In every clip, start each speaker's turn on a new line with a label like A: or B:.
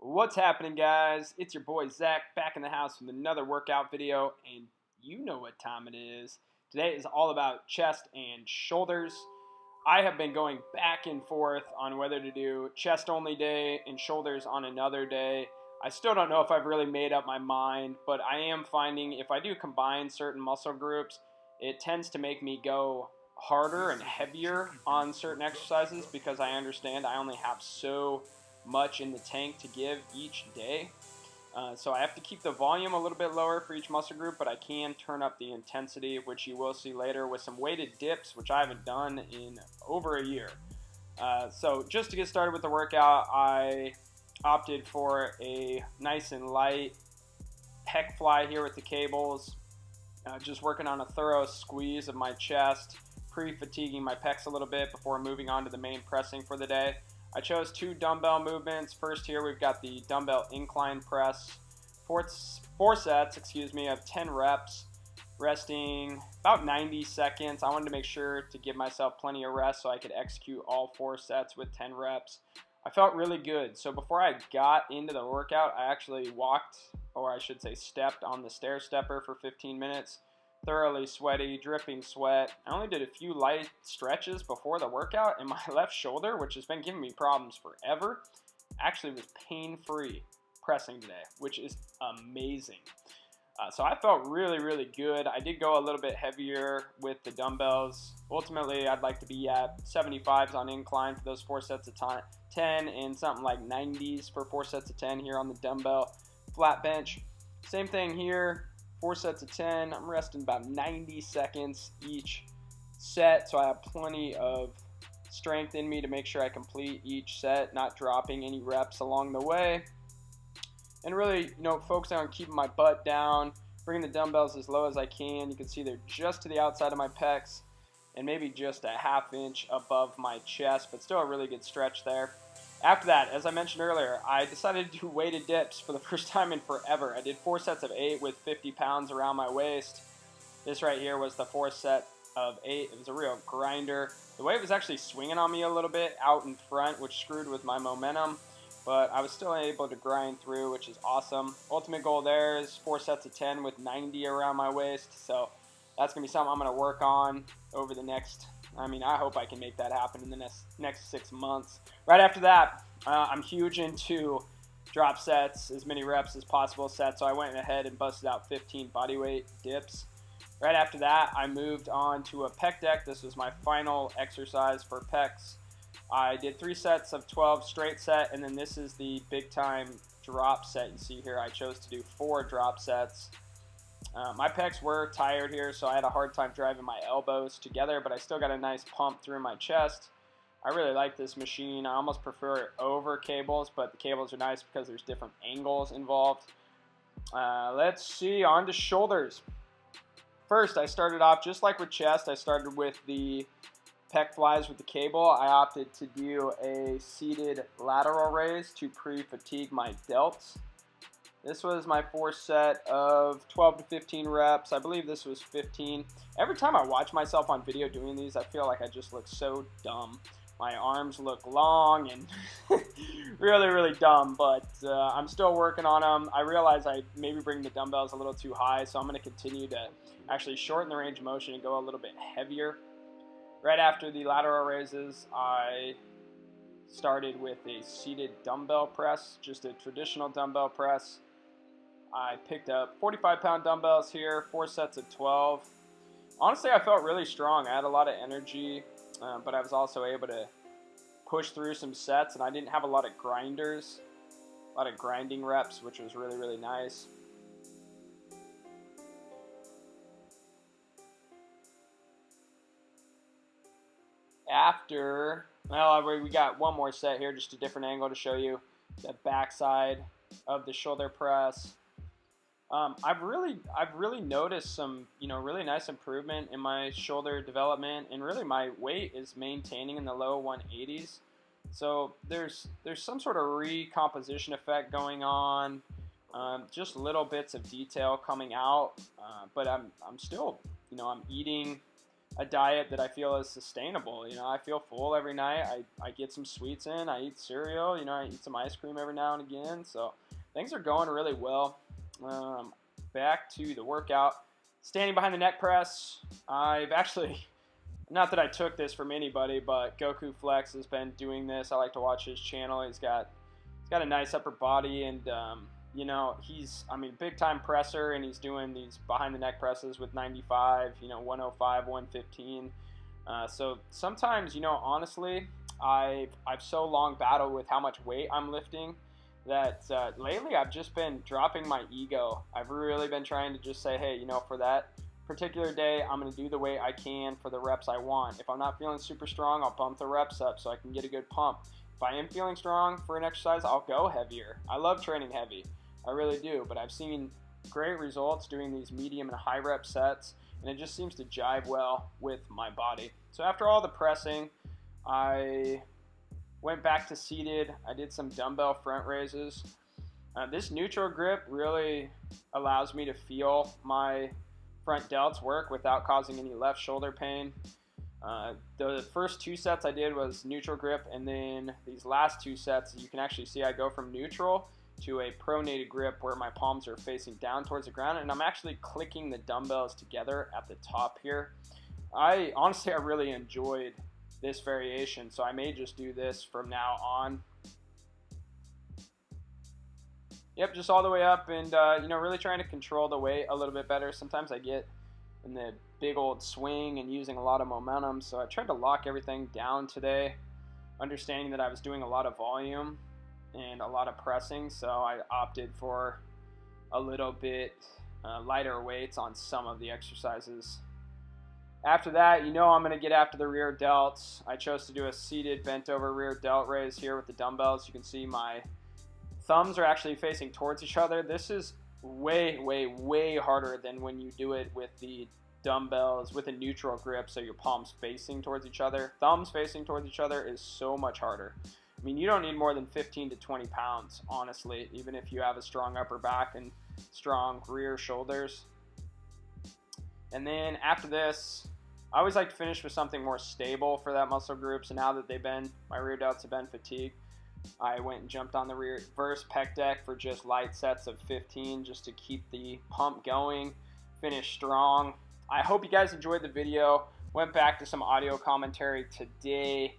A: What's happening, guys? It's your boy Zach back in the house with another workout video, and you know what time it is. Today is all about chest and shoulders. I have been going back and forth on whether to do chest only day and shoulders on another day. I still don't know if I've really made up my mind, but I am finding if I do combine certain muscle groups, it tends to make me go harder and heavier on certain exercises because I understand I only have so much in the tank to give each day. So I have to keep the volume a little bit lower for each muscle group, but I can turn up the intensity, which you will see later with some weighted dips, which I haven't done in over a year. So just to get started with the workout, I opted for a nice and light pec fly here with the cables, just working on a thorough squeeze of my chest, pre-fatiguing my pecs a little bit before moving on to the main pressing for the day. I chose two dumbbell movements. First here we've got the dumbbell incline press, four sets of 10 reps, resting about 90 seconds. I wanted to make sure to give myself plenty of rest so I could execute all 4 sets with 10 reps. I felt really good. So before I got into the workout, I actually walked, or I should say stepped on the stair stepper for 15 minutes. Thoroughly sweaty, dripping sweat. I only did a few light stretches before the workout, and my left shoulder, which has been giving me problems forever, actually was pain-free pressing today, which is amazing. So I felt really, really good. I did go a little bit heavier with the dumbbells. Ultimately, I'd like to be at 75s on incline for those 4 sets of 10 and something like 90s for 4 sets of 10 here on the dumbbell flat bench. Same thing here. 4 sets of 10. I'm resting about 90 seconds each set, so I have plenty of strength in me to make sure I complete each set, not dropping any reps along the way. And really, focusing on keeping my butt down, bringing the dumbbells as low as I can. You can see they're just to the outside of my pecs and maybe just a ½ inch above my chest, but still a really good stretch there. After that, as I mentioned earlier, I decided to do weighted dips for the first time in forever. I did 4 sets of 8 with 50 pounds around my waist. This right here was the 4th set of 8. It was a real grinder. The weight was actually swinging on me a little bit out in front, which screwed with my momentum, but I was still able to grind through, which is awesome. Ultimate goal there is 4 sets of 10 with 90 around my waist, so that's going to be something I'm going to work on over the next, I hope I can make that happen in the next 6 months. Right after that, I'm huge into drop sets, as many reps as possible sets, so I went ahead and busted out 15 bodyweight dips. Right after that, I moved on to a pec deck. This was my final exercise for pecs. I did 3 sets of 12 straight set, and then this is the big time drop set. You see here I chose to do 4 drop sets. My pecs were tired here, so I had a hard time driving my elbows together, but I still got a nice pump through my chest. I really like this machine. I almost prefer it over cables, but the cables are nice because there's different angles involved. Let's see, on to shoulders. First, I started off just like with chest. I started with the pec flies with the cable. I opted to do a seated lateral raise to pre-fatigue my delts. This was my 4th set of 12 to 15 reps. I believe this was 15. Every time I watch myself on video doing these, I feel like I just look so dumb. My arms look long and really, really dumb, but I'm still working on them. I realize I maybe bring the dumbbells a little too high, so I'm going to continue to actually shorten the range of motion and go a little bit heavier. Right after the lateral raises, I started with a seated dumbbell press, just a traditional dumbbell press. I picked up 45-pound dumbbells here, 4 sets of 12. Honestly, I felt really strong. I had a lot of energy, but I was also able to push through some sets, and I didn't have a lot of grinders, a lot of grinding reps, which was really, really nice. After, we got one more set here, just a different angle to show you the backside of the shoulder press. I've really noticed some, really nice improvement in my shoulder development, and really my weight is maintaining in the low 180s. So there's some sort of recomposition effect going on, just little bits of detail coming out, but I'm still, I'm eating a diet that I feel is sustainable. You know, I feel full every night. I get some sweets in. I eat cereal. You know, I eat some ice cream every now and again. So things are going really well. Back to the workout. Standing behind the neck press. I've actually, not that I took this from anybody, but Goku Flex has been doing this. I like to watch his channel. He's got a nice upper body, and you know, he's, I mean, big time presser, and he's doing these behind the neck presses with 95, you know, 105, 115. So sometimes, you know, honestly, I've so long battled with how much weight I'm lifting that lately I've just been dropping my ego. I've really been trying to just say, hey, you know, for that particular day, I'm going to do the weight I can for the reps I want. If I'm not feeling super strong, I'll bump the reps up so I can get a good pump. If I am feeling strong for an exercise, I'll go heavier. I love training heavy. I really do, but I've seen great results doing these medium and high rep sets, and it just seems to jive well with my body. So after all the pressing, I went back to seated. I did some dumbbell front raises. This neutral grip really allows me to feel my front delts work without causing any left shoulder pain. The first 2 sets I did was neutral grip, and then these last 2 sets, you can actually see I go from neutral to a pronated grip where my palms are facing down towards the ground, and I'm actually clicking the dumbbells together at the top here. Honestly, I really enjoyed this variation, so I may just do this from now on. Yep, just all the way up, and you know, really trying to control the weight a little bit better. Sometimes I get in the big old swing and using a lot of momentum, so I tried to lock everything down today, understanding that I was doing a lot of volume and a lot of pressing, so I opted for a little bit lighter weights on some of the exercises. After that, you know, I'm going to get after the rear delts. I chose to do a seated bent over rear delt raise here with the dumbbells. You can see my thumbs are actually facing towards each other. This is way, way, way harder than when you do it with the dumbbells with a neutral grip, so your palms facing towards each other. Thumbs facing towards each other is so much harder. I mean, you don't need more than 15 to 20 pounds, honestly, even if you have a strong upper back and strong rear shoulders. And then after this, I always like to finish with something more stable for that muscle group. So now that my rear delts have been fatigued, I went and jumped on the reverse pec deck for just light sets of 15 just to keep the pump going, finish strong. I hope you guys enjoyed the video. Went back to some audio commentary today.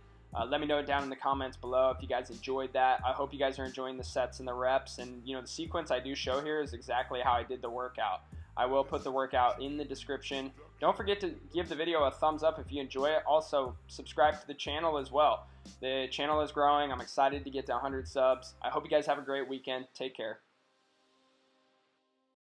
A: Let me know down in the comments below if you guys enjoyed that. I hope you guys are enjoying the sets and the reps. And you know, the sequence I do show here is exactly how I did the workout. I will put the workout in the description. Don't forget to give the video a thumbs up if you enjoy it. Also, subscribe to the channel as well. The channel is growing. I'm excited to get to 100 subs. I hope you guys have a great weekend. Take care.